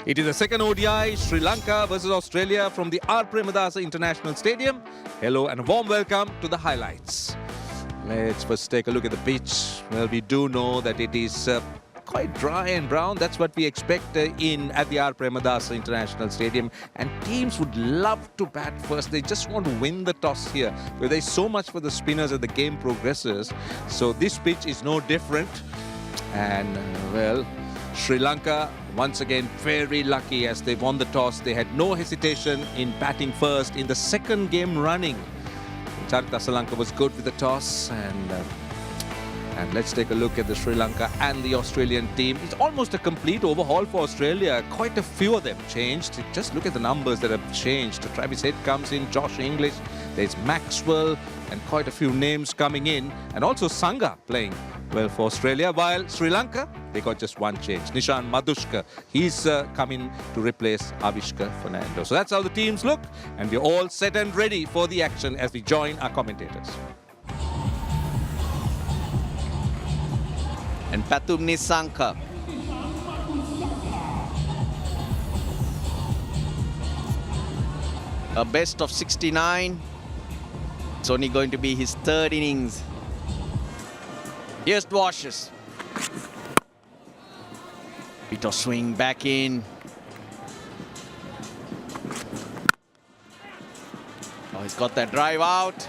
It is the second ODI, Sri Lanka versus Australia from the R. Premadasa International Stadium. Hello and a warm welcome to the highlights. Let's first take a look at the pitch. Well, we do know that it is quite dry and brown. That's what we expect at the R. Premadasa International Stadium. And teams would love to bat first. They just want to win the toss here. But there's so much for the spinners as the game progresses. So this pitch is no different. And well, Sri Lanka once again very lucky as they won the toss. They had no hesitation in batting first in the second game running. Charita Salanka was good with the toss, and let's take a look at the Sri Lanka and the Australian team. It's almost a complete overhaul for Australia. Quite a few of them changed. Just look at the numbers that have changed. Travis Head comes in, Josh English, there's Maxwell, and quite a few names coming in, and also Sangha playing well for Australia, while Sri Lanka, they got just one change. Nishan Madushka, he's coming to replace Avishka Fernando. So that's how the teams look, and we're all set and ready for the action as we join our commentators. And Pathum Nissanka. A best of 69. It's only going to be his third innings. Here's Dwashers. Bit of swing back in. Oh, he's got that drive out.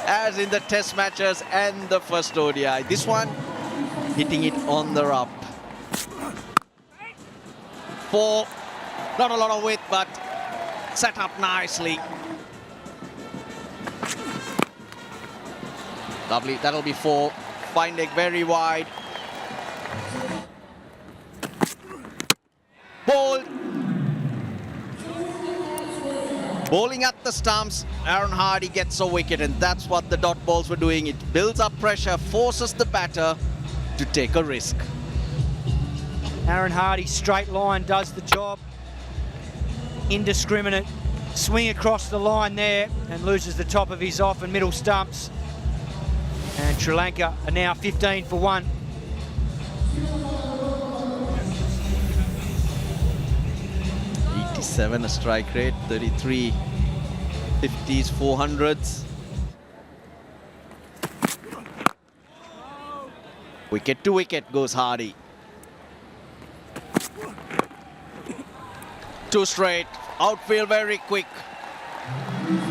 As in the test matches and the first ODI. This one, hitting it on the up. Four. Not a lot of width, but set up nicely. Lovely, that'll be four. Fine leg very wide. Ball. Bowling at the stumps. Aaron Hardy gets a wicket, and that's what the dot balls were doing. It builds up pressure, forces the batter to take a risk. Aaron Hardy, straight line, does the job. Indiscriminate swing across the line there and loses the top of his off and middle stumps. And Sri Lanka are now 15 for 1. A strike rate, 33 50s, 400s. Wicket to wicket goes Hardy. Two straight, outfield very quick.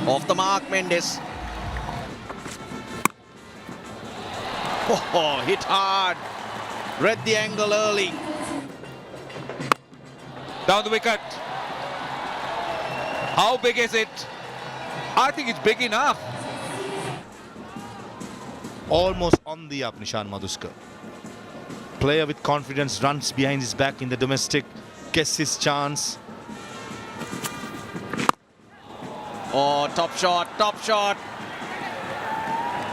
Off the mark, Mendes. Oh, hit hard. Read the angle early. Down the wicket. How big is it? I think it's big enough. Almost on the up, Nishan Madushka. Player with confidence, runs behind his back in the domestic, gets his chance. Oh, top shot, top shot.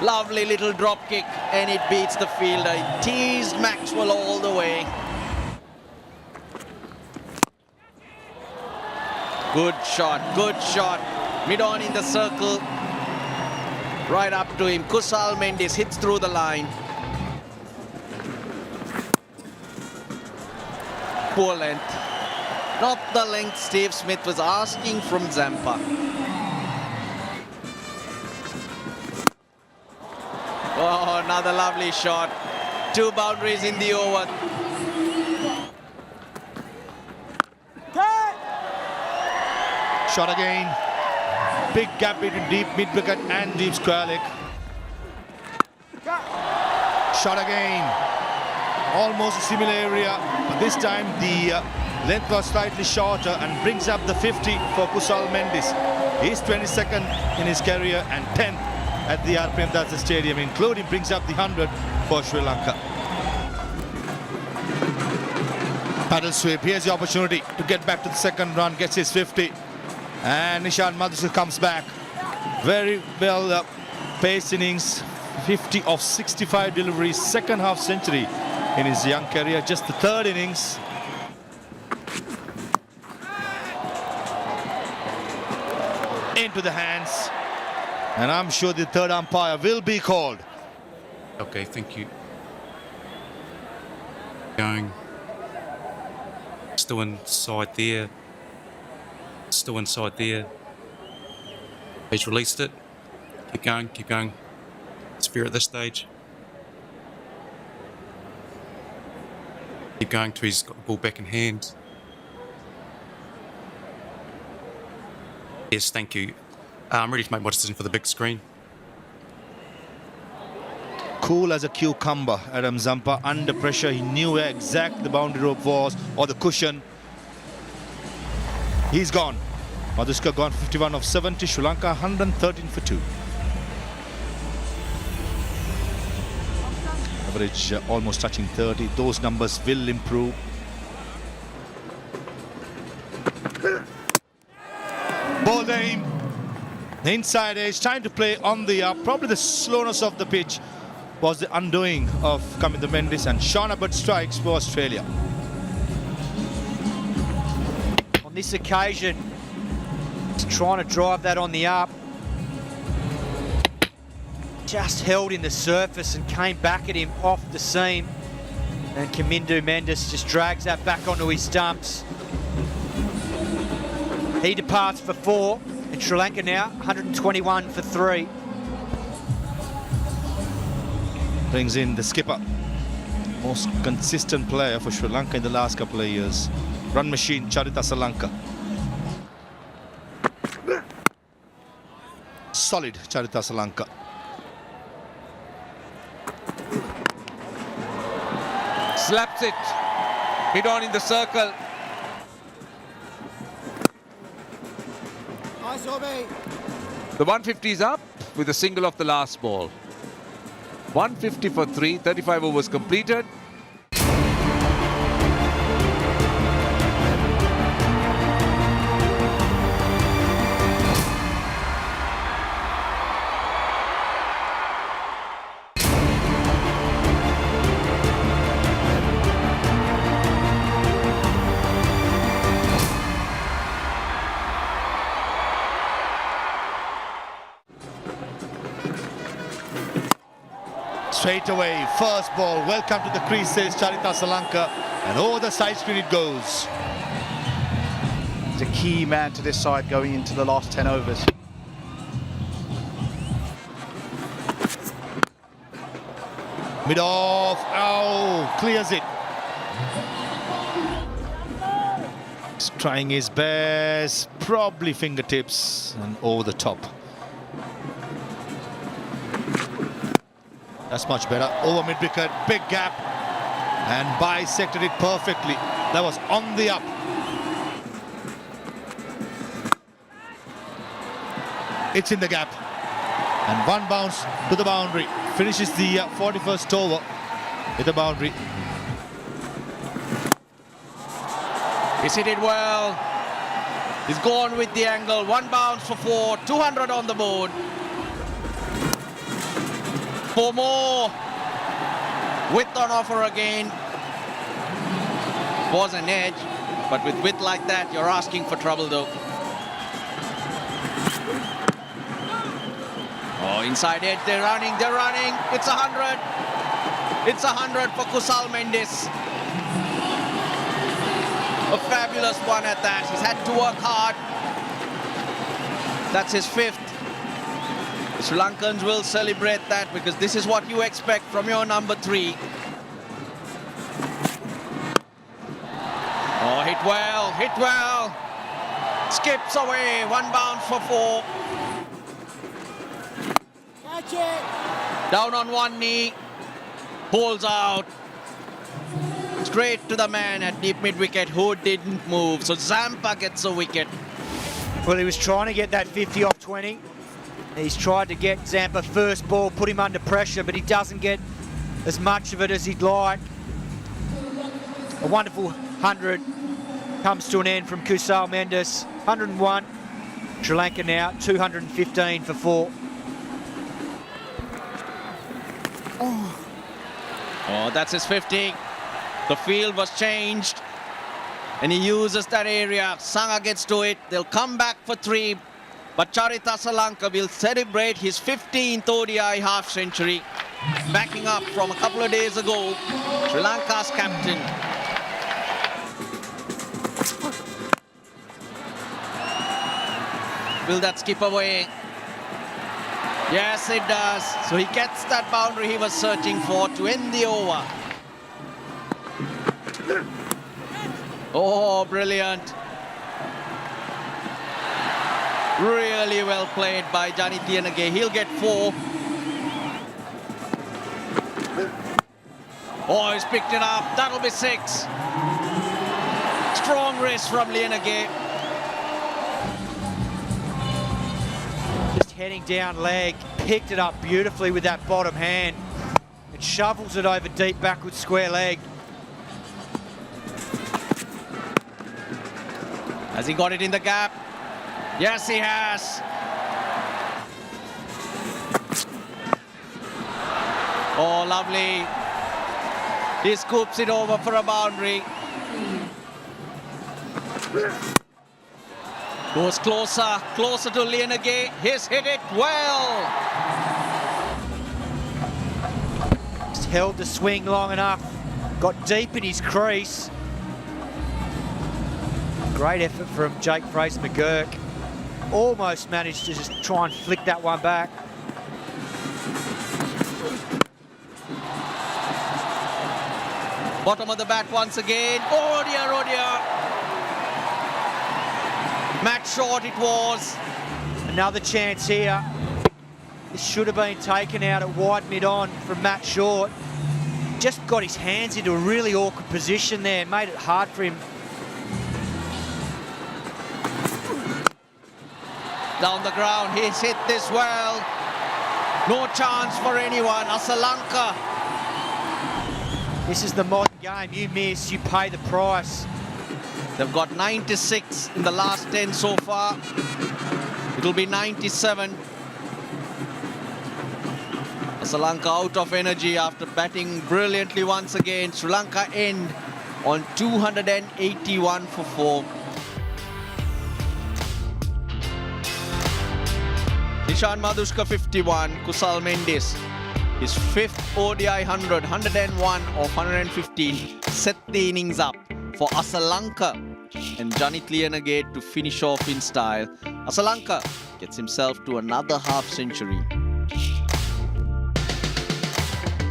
Lovely little drop kick, and it beats the fielder. It teased Maxwell all the way. Good shot, good shot. Mid-on in the circle. Right up to him. Kusal Mendes hits through the line. Poor length. Not the length Steve Smith was asking from Zampa. Oh, another lovely shot. 2 boundaries in the over. Shot again. Big gap between deep mid-wicket and deep square leg. Shot again. Almost a similar area, but this time the length was slightly shorter and brings up the 50 for Kusal Mendes. He's 22nd in his career and 10th at the R. Premadasa Stadium, including brings up the 100 for Sri Lanka. Paddle sweep. Here's the opportunity to get back to the second run, gets his 50. And Nishan Madushka comes back. Very well paced innings. 50 of 65 deliveries, second half century in his young career. Just the third innings. Into the hands. And I'm sure the third umpire will be called. Okay, thank you. Going. Still inside there. Still inside there. He's released it. Keep going, keep going. Spare at this stage. Keep going till he's got the ball back in hand. Yes, thank you. I'm ready to make my decision for the big screen. Cool as a cucumber, Adam Zampa. Under pressure, he knew where exactly the boundary rope was, or the cushion. He's gone. Madhuska gone 51 of 70. Sri Lanka 113 for 2. Average almost touching 30. Those numbers will improve. Ball aim. The inside edge, time to play on the up. Probably the slowness of the pitch was the undoing of Kamindu Mendis, and Sean Abbott strikes for Australia. On this occasion, he's trying to drive that on the up. Just held in the surface and came back at him off the seam. And Kamindu Mendis just drags that back onto his stumps. He departs for 4, and Sri Lanka now 121 for 3. Brings in the skipper. Most consistent player for Sri Lanka in the last couple of years. Run machine, Charita Salanka. Solid Charita Salanka. Slaps it. Hit on in the circle. The 150 is up with a single off the last ball. 150 for 3, 35 overs completed. Straight away, first ball, welcome to the creases, Charita Salanka, and over the side screen it goes. He's a key man to this side going into the last 10 overs. Mid off, oh, clears it. He's trying his best, probably fingertips and over the top. That's much better. Over mid-wicket, big gap, and bisected it perfectly. That was on the up. It's in the gap. And one bounce to the boundary. Finishes the 41st over with the boundary. He's hit it well. He's gone with the angle. One bounce for 4, 200 on the board. 4 more. Width on offer again. Was an edge, but with width like that, you're asking for trouble though. Oh, inside edge, they're running. It's 100. It's 100 for Kusal Mendis. A fabulous one at that. He's had to work hard. That's his 5th. The Sri Lankans will celebrate that because this is what you expect from your number 3. Oh, hit well. Skips away, 1 bounce for 4. Catch it. Down on one knee, pulls out. Straight to the man at deep mid-wicket who didn't move. So Zampa gets a wicket. Well, he was trying to get that 50 off 20. He's tried to get Zampa first ball, put him under pressure, but he doesn't get as much of it as he'd like. A wonderful 100 comes to an end from Kusal Mendis. 101. Sri Lanka now 215 for 4. Oh, that's his 50. The field was changed, and he uses that area. Sangha gets to it. They'll come back for 3. But Charita Salanka will celebrate his 15th ODI half-century, backing up from a couple of days ago, Sri Lanka's captain. Will that skip away? Yes, it does. So he gets that boundary he was searching for to end the over. Oh, brilliant. Really well played by Johnny Tianage. He'll get 4. Oh, he's picked it up. That'll be 6. Strong wrist from Lienage. Just heading down leg, picked it up beautifully with that bottom hand. It shovels it over deep backward square leg. Has he got it in the gap? Yes, he has. Oh, lovely. He scoops it over for a boundary. Goes closer, closer to Lienage. He's hit it well. Just held the swing long enough. Got deep in his crease. Great effort from Jake Fraser-McGurk. Almost managed to just try and flick that one back. Bottom of the bat once again. Oh dear, oh dear. Match short it was. Another chance here. This should have been taken out at wide mid-on from Matt Short. Just got his hands into a really awkward position there. Made it hard for him. Down the ground, he's hit this well. No chance for anyone. Lanka. This is the modern game. You miss, you pay the price. They've got 96 in the last 10 so far. It'll be 97. Sri Lanka out of energy after batting brilliantly once again. Sri Lanka end on 281 for 4. Nishan Madhushka 51, Kusal Mendis. His 5th ODI 100, 101 of 115. Set the innings up for Lanka and Janit Lienage to finish off in style. Lanka gets himself to another half century.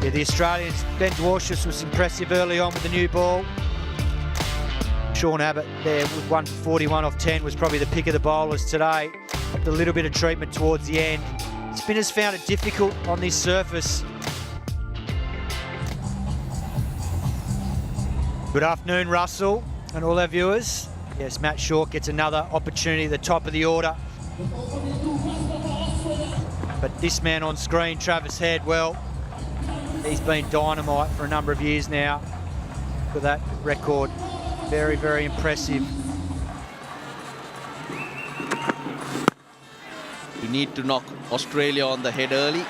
Yeah, the Australians, Ben Dwarshuis was impressive early on with the new ball. Sean Abbott there with 1 for 41 off 10 was probably the pick of the bowlers today. A little bit of treatment towards the end. Spinners found it difficult on this surface. Good afternoon, Russell, and all our viewers. Yes, Matt Short gets another opportunity at the top of the order. But this man on screen, Travis Head, well, he's been dynamite for a number of years now. Look at that record. Very, very impressive. You need to knock Australia on the head early.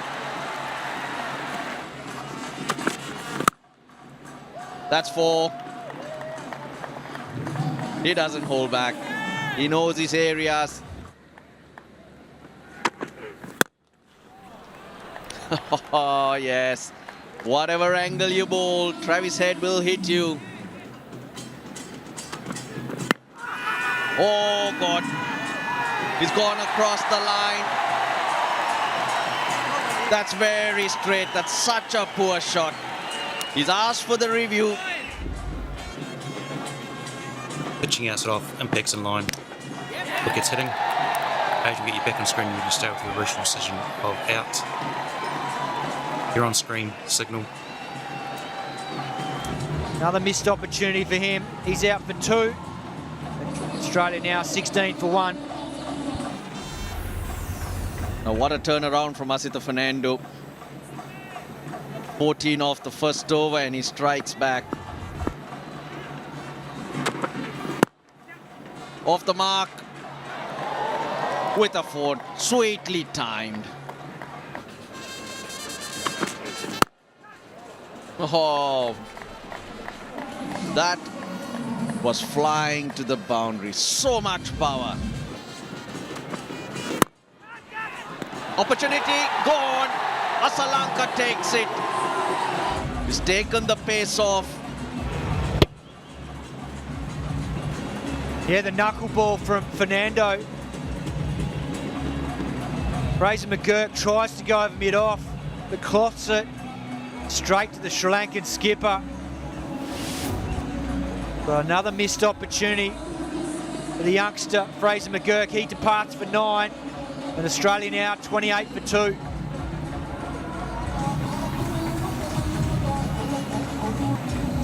That's 4. He doesn't hold back. He knows his areas. Oh, yes. Whatever angle you bowl, Travis Head will hit you. Oh, God. He's gone across the line. That's very straight. That's such a poor shot. He's asked for the review. Pitching outside off, impacts in line. Look, it's hitting. As you get your back on screen, you can stay with your original decision of out. You're on screen, signal. Another missed opportunity for him. He's out for 2. Australia now 16 for 1. Now what a turnaround from Asita Fernando. 14 off the first over and he strikes back. Off the mark with a 4, sweetly timed. Oh, that was flying to the boundary. So much power. Opportunity gone. Lanka takes it. He's taken the pace off. Yeah, the knuckleball from Fernando. Fraser McGurk tries to go over mid-off, but cloths it straight to the Sri Lankan skipper. But another missed opportunity for the youngster, Fraser McGurk. He departs for 9, and Australia now 28 for 2.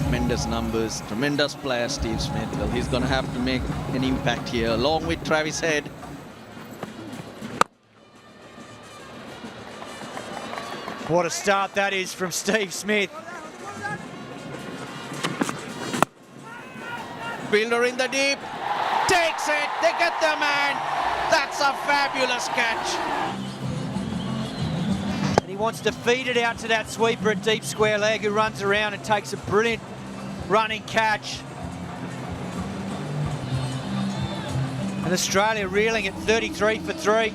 Tremendous numbers, tremendous player, Steve Smith. Well, he's going to have to make an impact here, along with Travis Head. What a start that is from Steve Smith. Fielder in the deep, takes it, they get their man. That's a fabulous catch. And he wants to feed it out to that sweeper at deep square leg, who runs around and takes a brilliant running catch. And Australia reeling at 33 for 3.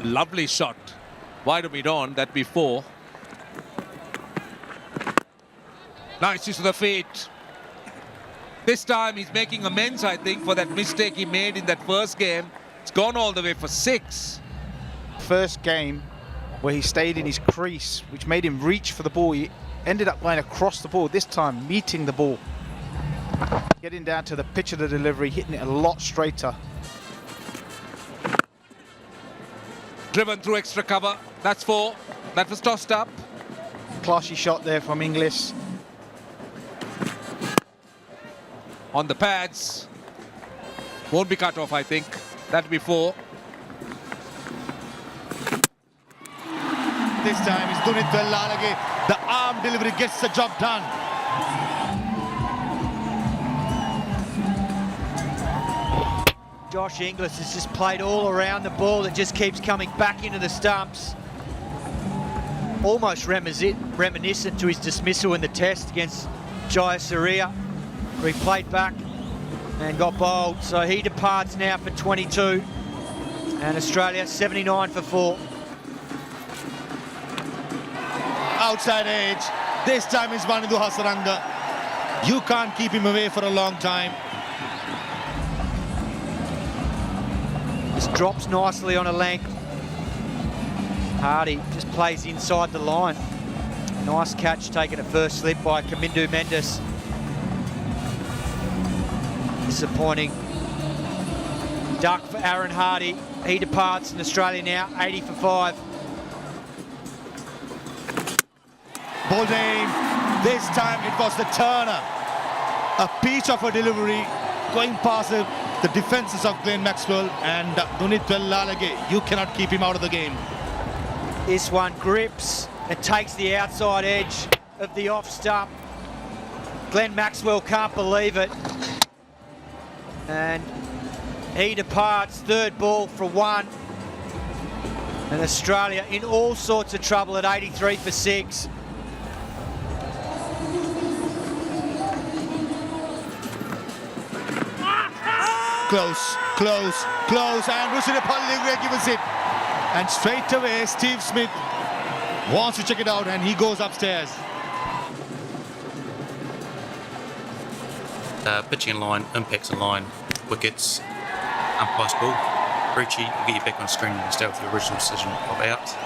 Lovely shot. Wide of mid-on, that before. Nice use of the feet. This time he's making amends, I think, for that mistake he made in that first game. It's gone all the way for 6. First game where he stayed in his crease, which made him reach for the ball. He ended up going across the ball, this time meeting the ball. Getting down to the pitch of the delivery, hitting it a lot straighter. Driven through extra cover. That's 4. That was tossed up. Classy shot there from Inglis. On the pads. Won't be cut off, I think. That'll be 4. This time it's Dunit Vellalage. The arm delivery gets the job done. Josh Inglis has just played all around the ball that just keeps coming back into the stumps. Almost reminiscent to his dismissal in the test against Jayasuriya, where he played back and got bowled. So he departs now for 22, and Australia 79 for 4. Outside edge. This time is Vanidhu Hasaranga. You can't keep him away for a long time. Just drops nicely on a length. Hardy just plays inside the line. Nice catch taken at first slip by Kamindu Mendes. Disappointing duck for Aaron Hardy. He departs in Australia now, 80 for 5. Ball aim. This time it was the Turner. A peach of a delivery going past the defenses of Glenn Maxwell and Dunit Vellalage. You cannot keep him out of the game. This one grips and takes the outside edge of the off stump. Glenn Maxwell can't believe it. And he departs, third ball for 1. And Australia in all sorts of trouble at 83 for 6. Close, close, close, and Rushinapalli gives it. And straight away, Steve Smith wants to check it out, and he goes upstairs. Pitching in line, impacts in line, wickets, umpire's ball. Ruchi will get you back on screen and stay with your original decision of out.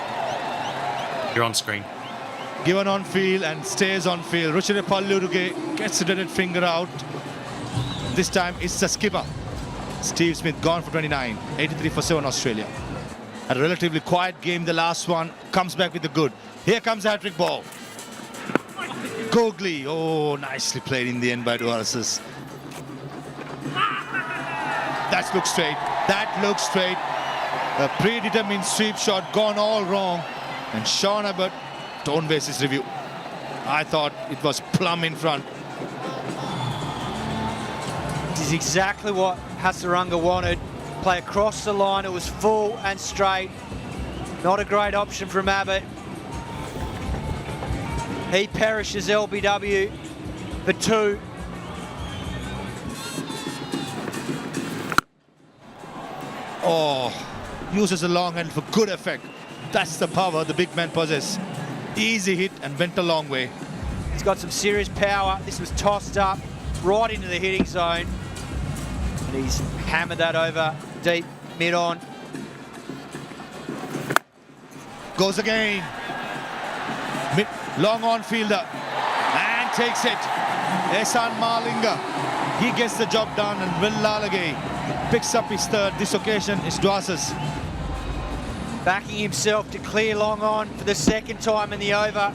You're on screen. Given on field and stays on field. Rushinapalli gets the deaded finger out. This time it's the skipper. Steve Smith gone for 29, 83 for 7 Australia. A relatively quiet game, the last one, comes back with the good. Here comes the hat-trick ball. Gogli, oh, nicely played in the end by Duarsis. That looks straight, that looks straight. A predetermined sweep shot gone all wrong. And Sean Abbott don't waste his review. I thought it was plumb in front. This is exactly what Hasaranga wanted. play across the line. It was full and straight. Not a great option from Abbott. He perishes LBW for 2. Oh, uses a long hand for good effect. That's the power the big man possesses. Easy hit and went a long way. He's got some serious power. This was tossed up right into the hitting zone. And he's hammered that over deep mid-on. Goes again. Long on fielder. And takes it. Ehsan Malinga. He gets the job done, and Will Lalage picks up his third. This occasion is Dwasa's. Backing himself to clear long on for the second time in the over.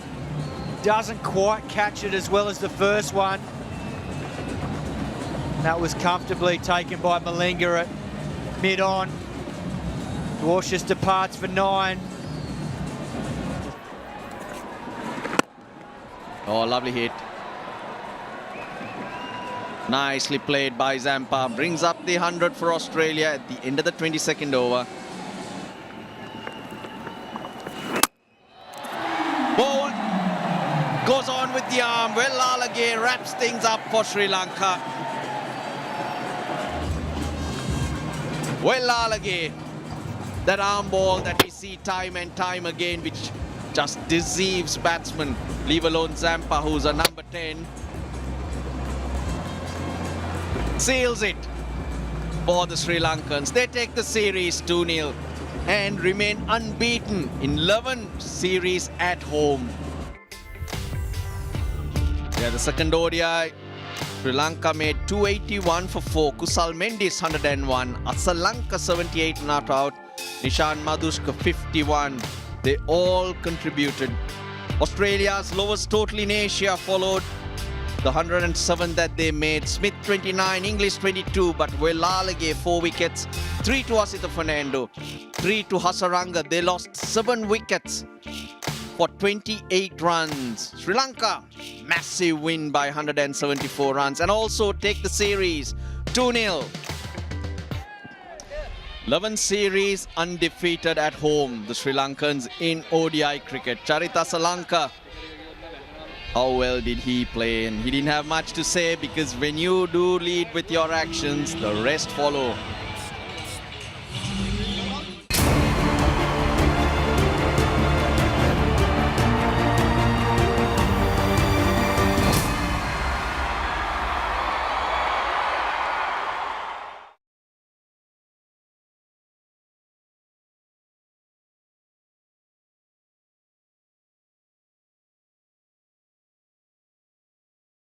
Doesn't quite catch it as well as the first one. That was comfortably taken by Malinga at mid-on. Dwarshuis departs for 9. Oh, lovely hit. Nicely played by Zampa. Brings up the 100 for Australia at the end of the 22nd over. Bold. Goes on with the arm. Well, Lalage wraps things up for Sri Lanka. Well, Lalage. That arm ball that we see time and time again, which just deceives batsmen. Leave alone Zampa, who's a number 10. Seals it for the Sri Lankans. They take the series 2-0 and remain unbeaten in 11 series at home. Yeah, the second ODI, Sri Lanka made 281 for 4. Kusal Mendis 101. Asalanka 78 not out. Nishan Madhushka 51. They all contributed. Australia's lowest total in Asia followed the 107 that they made. Smith 29, English 22, but Welalage 4 wickets, 3 to Asitha Fernando, 3 to Hasaranga. They lost 7 wickets for 28 runs. Sri Lanka, massive win by 174 runs and also take the series 2-0. 11 series undefeated at home, the Sri Lankans in ODI cricket. Charita Salanka, how well did he play? And he didn't have much to say, because when you do lead with your actions, the rest follow.